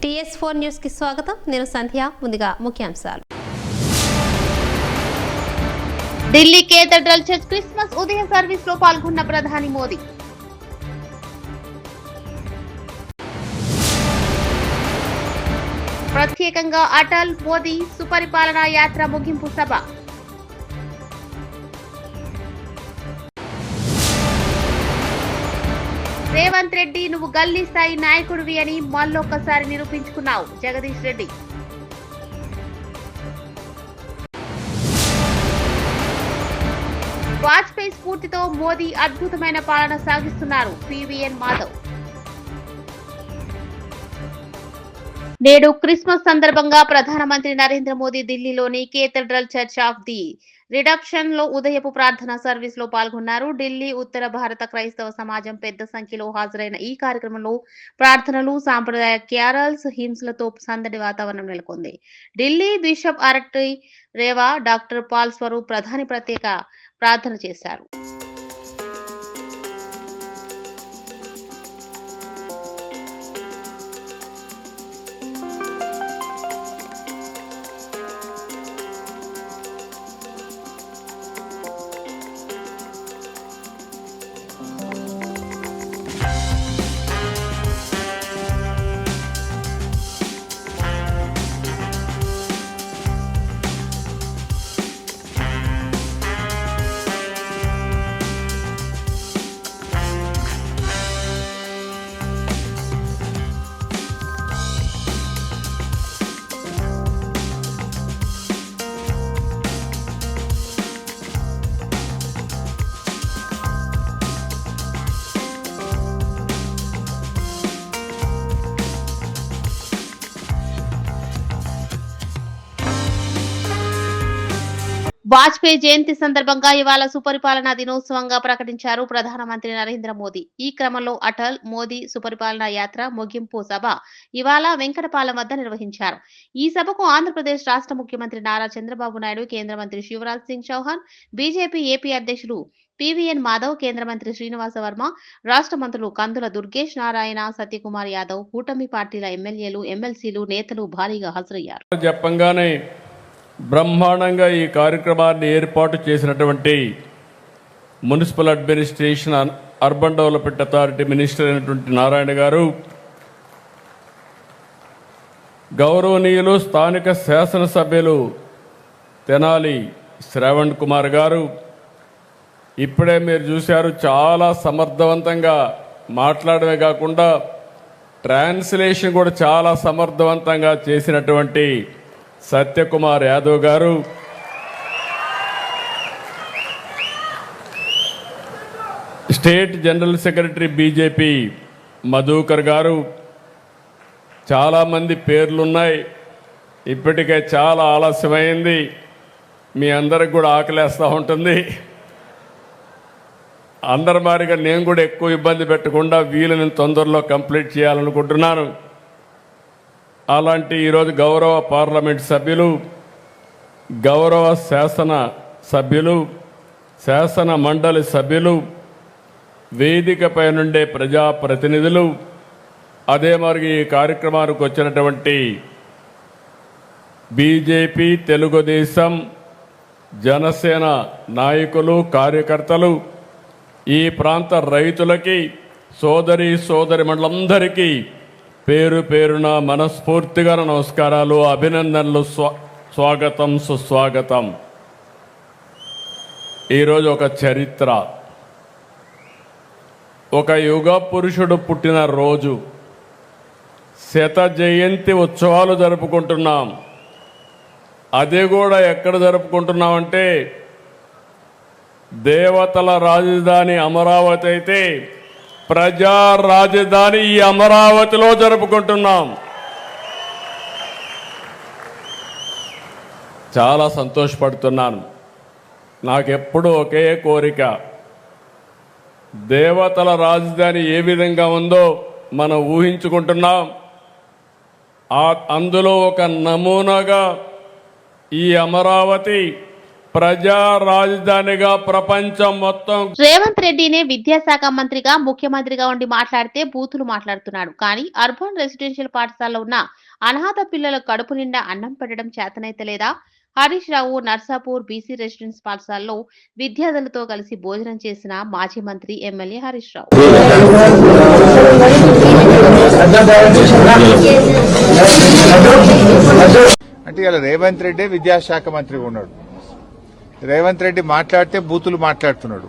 TS4 news కి స్వాగతం. నేను సంధ్య. ముందుగా ముఖ్యాంశాలు. ఢిల్లీ కేథడ్రల్ చర్చ్ క్రిస్మస్ ఉదయ సర్వీస్ లో పాల్గొన్న ప్రధాని మోదీ. ప్రత్యేకంగా అటల్ మోదీ సుపరిపాలనా యాత్ర ముగింపు సభ. రేవంత్ రెడ్డి, నువ్వు గల్లీ స్థాయి నాయకుడివి అని మళ్ళొక్కసారి నిరూపించుకున్నావు. జగదీష్ రెడ్డి. వాజ్పేయి స్ఫూర్తితో మోదీ అద్భుతమైన పాలన సాగిస్తున్నారు. PVN మాధవ్. నేడు క్రిస్మస్ సందర్భంగా ప్రధానమంత్రి నరేంద్ర మోదీ ఢిల్లీలోని cathedral church of the reduction లో ఉదయపు ప్రార్థనా సర్వీస్ లో పాల్గొన్నారు. ఢిల్లీ ఉత్తర భారత క్రైస్తవ సమాజం పెద్ద సంఖ్యలో హాజరైన ఈ కార్యక్రమంలో ప్రార్థనలు, సాంప్రదాయ క్యారల్స్, హింసలతో సందడి వాతావరణం నెలకొంది. ఢిల్లీ బిషప్ అరటి రేవా, డాక్టర్ పాల్ స్వరూప్ ప్రధాని ప్రత్యేక ప్రార్థన చేశారు. వాజ్పేయి జయంతి సందర్భంగా ఇవాళ సుపరిపాలనా దినోత్సవంగా ప్రకటించారు ప్రధానమంత్రి నరేంద్ర మోదీ. ఈ క్రమంలో అటల్ మోదీ సుపరిపాలనా యాత్ర ముగింపు సభ ఇవాళ వెంకటపాలెం వద్ద నిర్వహించారు. ఈ సభకు ఆంధ్రప్రదేశ్ రాష్ట్ర ముఖ్యమంత్రి నారా చంద్రబాబు నాయుడు, కేంద్ర మంత్రి శివరాజ్ సింగ్ చౌహాన్, బీజేపీ ఏపీ అధ్యక్షుడు PVN మాధవ్, కేంద్ర మంత్రి శ్రీనివాస వర్మ, రాష్ట్ర మంత్రులు కందుల దుర్గేష్, నారాయణ, సత్యకుమార్ యాదవ్, కూటమి పార్టీల ఎమ్మెల్యేలు, ఎమ్మెల్సీలు, నేతలు భారీగా హాజరయ్యారు. బ్రహ్మాండంగా ఈ కార్యక్రమాన్ని ఏర్పాటు చేసినటువంటి municipal administration, urban development authority minister అయినటువంటి నారాయణ గారు, గౌరవనీయులు స్థానిక శాసనసభ్యులు తెనాలి శ్రావణ్ కుమార్ గారు, ఇప్పుడే మీరు చూశారు చాలా సమర్థవంతంగా మాట్లాడమే కాకుండా ట్రాన్స్లేషన్ కూడా చాలా సమర్థవంతంగా చేసినటువంటి సత్యకుమార్ యాదవ్ గారు, state general secretary BJP Madhukar గారు, చాలామంది పేర్లున్నాయి. ఇప్పటికే చాలా ఆలస్యమైంది, మీ అందరికి కూడా ఆకలేస్తూ ఉంటుంది. అందరి మారిగా నేను కూడా ఎక్కువ ఇబ్బంది పెట్టకుండా వీళ్ళని తొందరలో కంప్లీట్ చేయాలనుకుంటున్నాను. అలాంటి ఈరోజు గౌరవ పార్లమెంట్ సభ్యులు, గౌరవ శాసన సభ్యులు, శాసన మండలి సభ్యులు, వేదికపై నుండే ప్రజాప్రతినిధులు, అదే మరి ఈ కార్యక్రమానికి వచ్చినటువంటి బీజేపీ, తెలుగుదేశం, జనసేన నాయకులు, కార్యకర్తలు, ఈ ప్రాంత రైతులకి, సోదరి మండలందరికీ పేరు పేరున మనస్ఫూర్తిగా నమస్కారాలు, అభినందనలు, స్వాగతం, సుస్వాగతం. ఈరోజు ఒక చరిత్ర, ఒక యుగ పురుషుడు పుట్టిన రోజు, శత జయంతి ఉత్సవాలు జరుపుకుంటున్నాం. అది కూడా ఎక్కడ జరుపుకుంటున్నామంటే దేవతల రాజధాని అమరావతి అయితే ప్రజా రాజధాని ఈ అమరావతిలో జరుపుకుంటున్నాం. చాలా సంతోషపడుతున్నాను. నాకెప్పుడు ఒకే కోరిక, దేవతల రాజధాని ఏ విధంగా ఉందో మనం ఊహించుకుంటున్నాం. అందులో ఒక నమూనాగా ఈ అమరావతి ప్రజా రాజధానిగా ప్రపంచం మొత్తం రేవంత్ రెడ్డినే విద్యాశాఖ మంత్రిగా ముఖ్యమంత్రిగా ఉండి మాట్లాడితే బూతులు మాట్లాడుతున్నాడు. కానీ అర్బన్ రెసిడెన్షియల్ పాఠశాలలో ఉన్న అనాథ పిల్లల కడుపు నిండా అన్నం పెట్టడం చేతనైతే లేదా? హరీష్ రావు నర్సాపూర్ బీసీ రెసిడెన్స్ పాఠశాలలో విద్యార్థులతో కలిసి భోజనం చేసిన మాజీ మంత్రి ఎమ్మెల్యే హరీష్ రావు. అంటే ఇలా రేవంత్ రెడ్డి విద్యాశాఖ మంత్రి ఉన్నాడు. రేవంత్ రెడ్డి మాట్లాడితే బూతులు మాట్లాడుతున్నాడు.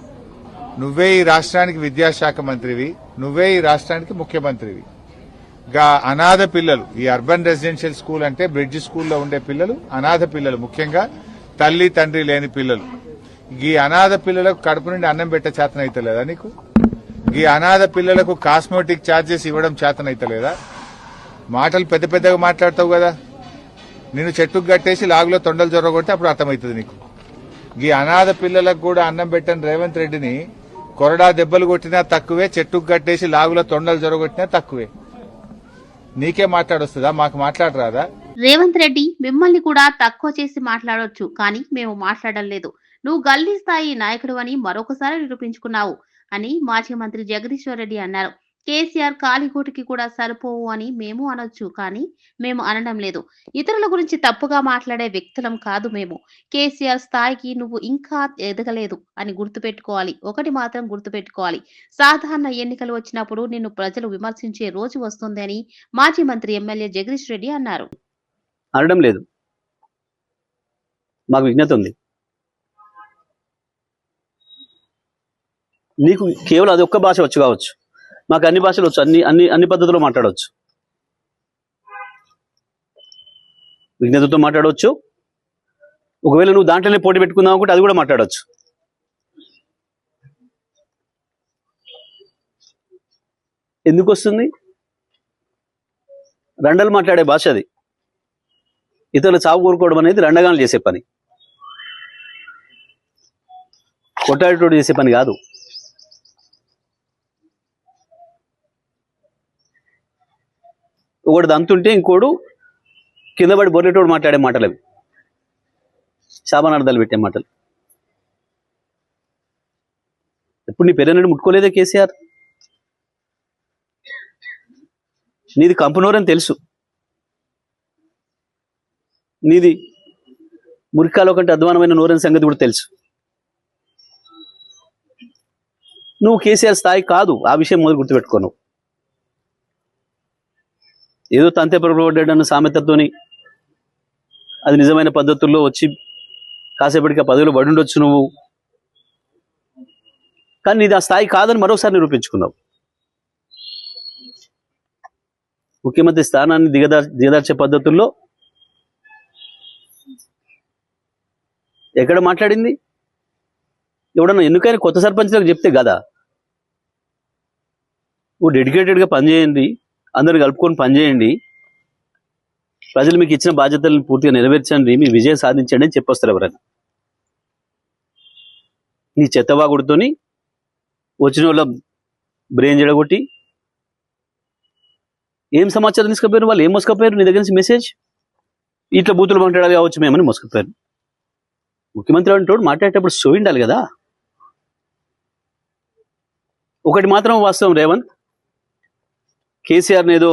నువ్వే ఈ రాష్ట్రానికి విద్యాశాఖ మంత్రివి, నువ్వే ఈ రాష్ట్రానికి ముఖ్యమంత్రివి. గా అనాథ పిల్లలు, ఈ అర్బన్ రెసిడెన్షియల్ స్కూల్ అంటే బ్రిడ్జ్ స్కూల్లో ఉండే పిల్లలు అనాథ పిల్లలు, ముఖ్యంగా తల్లి తండ్రి లేని పిల్లలు. ఈ అనాథ పిల్లలకు కడుపు నుండి అన్నం పెట్టే చేతనైతలేదా నీకు? ఈ అనాథ పిల్లలకు కాస్మెటిక్ ఛార్జెస్ ఇవ్వడం చేతనైతలేదా? మాటలు పెద్ద పెద్దగా మాట్లాడతావు కదా. నిన్ను చెట్టుకు కట్టేసి లాగులో తొండలు జొరగొట్టి అప్పుడు అర్థమవుతుంది నీకు. ఈ అనాథ పిల్లలకు కూడా అన్నం పెట్టని రేవంత్ రెడ్డిని కొరడా దెబ్బలు కొట్టినా తక్కువే, చెట్టుకు కట్టేసి లాగులో తొండలు జొరగొట్టినా తక్కువే. నీకే మాట్లాడొస్తుందా? మాకు మాట్లాడరాదా? రేవంత్ రెడ్డి మిమ్మల్ని కూడా తక్కువ చేసి మాట్లాడొచ్చు, కానీ మేము మాట్లాడడం లేదు. నువ్వు గల్లీ స్థాయి నాయకుడు అని మరొకసారి నిరూపించుకున్నావు అని మాజీ మంత్రి జగదీశ్వర్ రెడ్డి అన్నారు. కేసీఆర్ కాలిగోటికి కూడా సరిపోవు అని మేము అనొచ్చు, కానీ మేము అనడం లేదు. ఇతరుల గురించి తప్పుగా మాట్లాడే వ్యక్తులం కాదు మేము. కేసీఆర్ స్థాయికి నువ్వు ఇంకా ఎదగలేదు అని గుర్తుపెట్టుకోవాలి. ఒకటి మాత్రం గుర్తుపెట్టుకోవాలి, సాధారణ ఎన్నికలు వచ్చినప్పుడు నిన్ను ప్రజలు విమర్శించే రోజు వస్తుంది అని మాజీ మంత్రి ఎమ్మెల్యే జగదీష్ రెడ్డి అన్నారు. అనడం లేదు, మాకు విజ్ఞత ఉంది. నీకు కేవలం అది ఒక్క భాష వచ్చు కావచ్చు, మాకు అన్ని భాషలు వచ్చు, అన్ని పద్ధతుల్లో మాట్లాడవచ్చు. విజ్ఞతతో మాట్లాడవచ్చు. ఒకవేళ నువ్వు దాంట్లోనే పోటీ పెట్టుకుందాం అనుకుంటే అది కూడా మాట్లాడవచ్చు. ఎందుకు వస్తుంది? రండలు మాట్లాడే భాష అది. ఇతరులు చావు కోరుకోవడం అనేది రండగాలు చేసే పని, కొట్టాడితోడు చేసే పని కాదు. ఒకటి దంతుంటే ఇంకోడు కింద పడి బొర్రెటోడు మాట్లాడే మాటలు అవి, శాపనార్థాలు పెట్టే మాటలు. ఎప్పుడు నీ పెరనని ముట్టుకోలేదే కేసీఆర్? నీది కంపునోరని తెలుసు, నీది మురికాలో కంటే అధ్వానమైన నోరని సంగతి కూడా తెలుసు. నువ్వు కేసీఆర్ స్థాయి కాదు, ఆ విషయం మొదలు గుర్తుపెట్టుకోను. ఏదో తంతే పొరపడ్డాడన్న సామెతతోని అది నిజమైన పద్ధతుల్లో వచ్చి కాసేపటికి ఆ పదవిలో పడుండొచ్చు నువ్వు, కానీ నీది ఆ స్థాయి కాదని మరోసారి నిరూపించుకున్నావు. ముఖ్యమంత్రి స్థానాన్ని దిగదార్చే పద్ధతుల్లో ఎక్కడ మాట్లాడింది? ఎవడన్నా ఎన్నికైనా కొత్త సర్పంచ్లకు చెప్తే కదా, నువ్వు డెడికేటెడ్గా పనిచేయండి, అందరు కలుపుకొని పనిచేయండి, ప్రజలు మీకు ఇచ్చిన బాధ్యతలను పూర్తిగా నెరవేర్చండి, మీ విజయం సాధించండి అని చెప్పొస్తారు ఎవరైనా. నీ చెత్తవాగుడితోని వచ్చిన వాళ్ళ బ్రెయిన్ జడగొట్టి ఏం సమాచారం తీసుకుపోయారు? వాళ్ళు ఏం మోసుకపోయారు? నీ దగ్గర నుంచి మెసేజ్ ఇట్లా బూతులు మాట్లాడాలి కావచ్చు మేమని మోసుకపోయారు. ముఖ్యమంత్రి అంటోడు మాట్లాడేటప్పుడు సో ఉండాలి కదా. ఒకటి మాత్రం వాస్తవం, రేవంత్ కేసీఆర్ ఏదో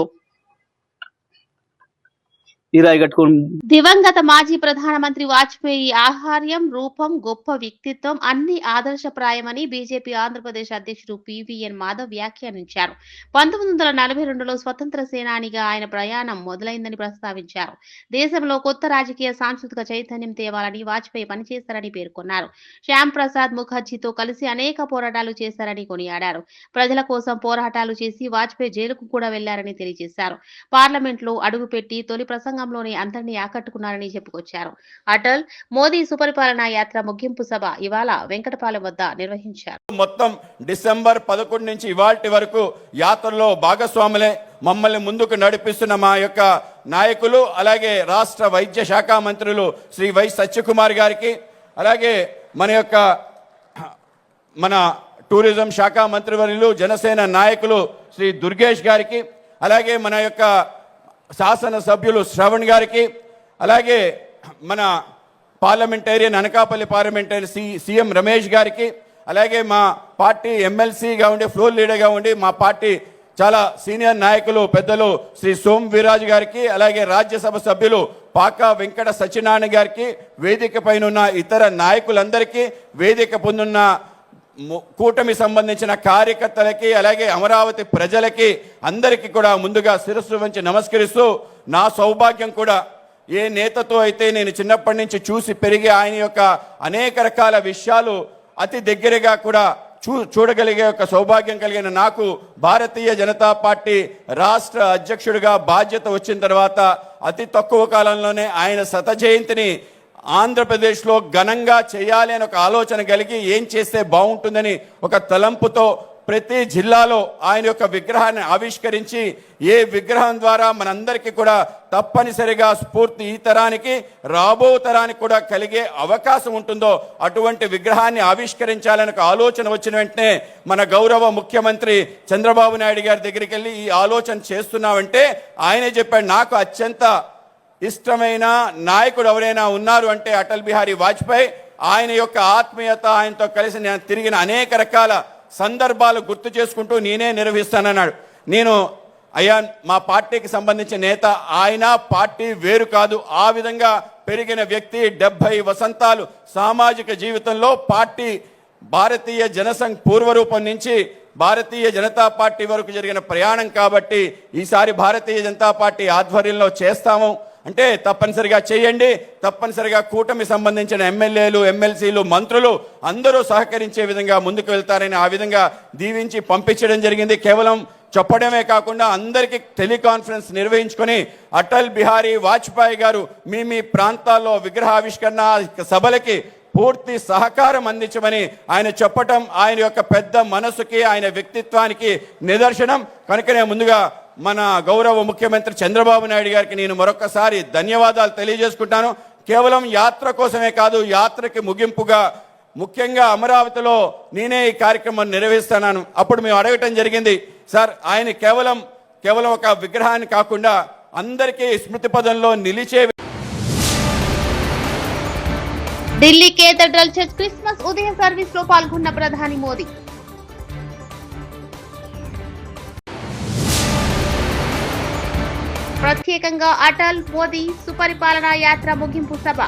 ఈరాయి కట్టుకుని. దివంగత మాజీ ప్రధానమంత్రి వాజ్పేయి ఆహార్యం, రూపం, గొప్ప వ్యక్తిత్వం అన్ని ఆదర్శప్రాయమని బీజేపీ ఆంధ్రప్రదేశ్ అధ్యక్షుడు పివిఎన్ మాధవ్ వ్యాఖ్యానించారు. 1942లో స్వతంత్ర సేనానిగా ఆయన ప్రయాణం మొదలైందని ప్రస్తావించారు. దేశంలో కొత్త రాజకీయ సాంస్కృతిక చైతన్యం తేవాలని వాజ్పేయి పనిచేశారని పేర్కొన్నారు. శ్యామ్ ప్రసాద్ ముఖర్జీతో కలిసి అనేక పోరాటాలు చేశారని కొనియాడారు. ప్రజల కోసం పోరాటాలు చేసి వాజ్పేయి జైలుకు కూడా వెళ్లారని తెలియజేశారు. పార్లమెంట్లో అడుగుపెట్టి తొలి ప్రసంగంలోనే అందరినీ ఆకట్టుకున్నారని చెప్పుకొచ్చారు. అటల్ మోదీ సుపరిపాలనా యాత్ర ముగింపు సభ ఇవాళ వెంకటపాలెం వద్ద నిర్వహించారు. మొత్తం డిసెంబర్ 11 నుంచి ఇవాల్టి వరకు యాత్రలో భాగస్వాములే. మమ్మల్ని ముందుకు నడిపిస్తున్న మా యొక్క నాయకులు, అలాగే రాష్ట్ర వైద్య శాఖ మంత్రులు శ్రీ వై సత్యకుమార్ గారికి, అలాగే మన టూరిజం శాఖ మంత్రివర్యులు జనసేన నాయకులు శ్రీ దుర్గేష్ గారికి, అలాగే మన యొక్క శాసన సభ్యులు శ్రవణ్ గారికి, అలాగే మన parliamentarian Anakapalli parliamentary CM Ramesh గారికి, అలాగే మా పార్టీ ఎమ్మెల్సీగా ఉండి ఫ్లోర్ లీడర్గా ఉండి మా పార్టీ చాలా సీనియర్ నాయకులు పెద్దలు శ్రీ సోమ్ వీరాజు గారికి, అలాగే రాజ్యసభ సభ్యులు పాకా వెంకట సత్యనారాయణ గారికి, వేదిక పైన ఉన్న ఇతర నాయకులందరికీ, వేదిక పొందున్న కూటమి సంబంధించిన కార్యకర్తలకి, అలాగే అమరావతి ప్రజలకి అందరికీ కూడా ముందుగా శిరస్సు వంచి నమస్కరిస్తూ, నా సౌభాగ్యం కూడా ఏ నేతతో అయితే నేను చిన్నప్పటి నుంచి చూసి పెరిగి ఆయన యొక్క అనేక రకాల విషయాలు అతి దగ్గరగా కూడా చూడగలిగే ఒక సౌభాగ్యం కలిగిన నాకు భారతీయ జనతా పార్టీ రాష్ట్ర అధ్యక్షుడిగా బాధ్యత వచ్చిన తర్వాత అతి తక్కువ కాలంలోనే ఆయన శత జయంతిని ఆంధ్రప్రదేశ్లో ఘనంగా చేయాలి అని ఒక ఆలోచన కలిగి ఏం చేస్తే బాగుంటుందని ఒక తలంపుతో ప్రతి జిల్లాలో ఆయన యొక్క విగ్రహాన్ని ఆవిష్కరించి ఏ విగ్రహం ద్వారా మనందరికీ కూడా తప్పనిసరిగా స్ఫూర్తి ఈ తరానికి రాబో తరానికి కూడా కలిగే అవకాశం ఉంటుందో అటువంటి విగ్రహాన్ని ఆవిష్కరించాలని ఒక ఆలోచన వచ్చిన వెంటనే మన గౌరవ ముఖ్యమంత్రి చంద్రబాబు నాయుడు గారి దగ్గరికి వెళ్ళి ఈ ఆలోచన చేస్తున్నామంటే ఆయనే చెప్పాడు, నాకు అత్యంత ఇష్టమైన నాయకుడు ఎవరైనా ఉన్నారు అంటే అటల్ బిహారీ వాజ్పేయి. ఆయన యొక్క ఆత్మీయత, ఆయనతో కలిసి నేను తిరిగిన అనేక రకాల సందర్భాలు గుర్తు చేసుకుంటూ నేనే నిర్వహిస్తానన్నాడు. నేను అయ్యా మా పార్టీకి సంబంధించిన నేత, ఆయన పార్టీ వేరు కాదు, ఆ విధంగా పెరిగిన వ్యక్తి, 70 వసంతాలు సామాజిక జీవితంలో పార్టీ భారతీయ జనసంఘ్ పూర్వరూపం నుంచి భారతీయ జనతా పార్టీ వరకు జరిగిన ప్రయాణం కాబట్టి ఈసారి భారతీయ జనతా పార్టీ ఆధ్వర్యంలో చేస్తాము అంటే తప్పనిసరిగా చేయండి. తప్పనిసరిగా కూటమి సంబంధించిన ఎమ్మెల్యేలు, ఎమ్మెల్సీలు, మంత్రులు అందరూ సహకరించే విధంగా ముందుకు వెళ్తారని ఆ విధంగా దీవించి పంపించడం జరిగింది. కేవలం చెప్పడమే కాకుండా అందరికీ టెలికాన్ఫరెన్స్ నిర్వహించుకొని అటల్ బిహారీ వాజ్పేయి గారు మీ ప్రాంతాల్లో విగ్రహావిష్కరణ సభలకి పూర్తి సహకారం అందించమని ఆయన చెప్పటం ఆయన యొక్క పెద్ద మనసుకి, ఆయన వ్యక్తిత్వానికి నిదర్శనం. కనుకనే ముందుగా మన గౌరవ ముఖ్యమంత్రి చంద్రబాబు నాయుడు గారికి నేను మరొకసారి ధన్యవాదాలు తెలియజేసుకుంటాను. కేవలం యాత్ర కోసమే కాదు, యాత్రకి ముగింపుగా ముఖ్యంగా అమరావతిలో నేనే ఈ కార్యక్రమం నిర్వహిస్తున్నాను. అప్పుడు మేము అడగటం జరిగింది, సార్ ఆయన కేవలం ఒక విగ్రహాన్ని కాకుండా అందరికీ స్మృతి పదంలో నిలిచే. ఢిల్లీ కేథడ్రల్ చర్చ్ క్రిస్మస్ ఉదయ సర్వీస్ లో పాల్గొన్న ప్రధాని మోదీ. ప్రత్యేకంగా అటల్ మోదీ సుపరిపాలనా యాత్ర ముగింపు సభ.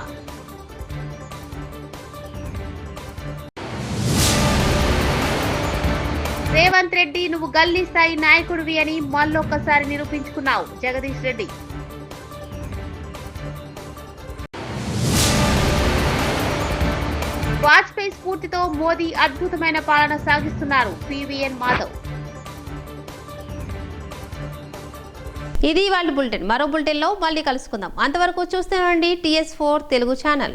రేవంత్ రెడ్డి, నువ్వు గల్లీ స్థాయి నాయకుడివి అని మళ్ళొక్కసారి నిరూపించుకున్నావు, జగదీష్ రెడ్డి. వాజ్పేయి స్ఫూర్తితో మోదీ అద్భుతమైన పాలన సాగిస్తున్నారు, పివిఎన్ మాధవ్. ఇది వాళ్ళ బులెటిన్. మరో బులెటిన్లో మళ్ళీ కలుసుకుందాం. అంతవరకు చూస్తూనే ఉండండి TS4 తెలుగు ఛానల్.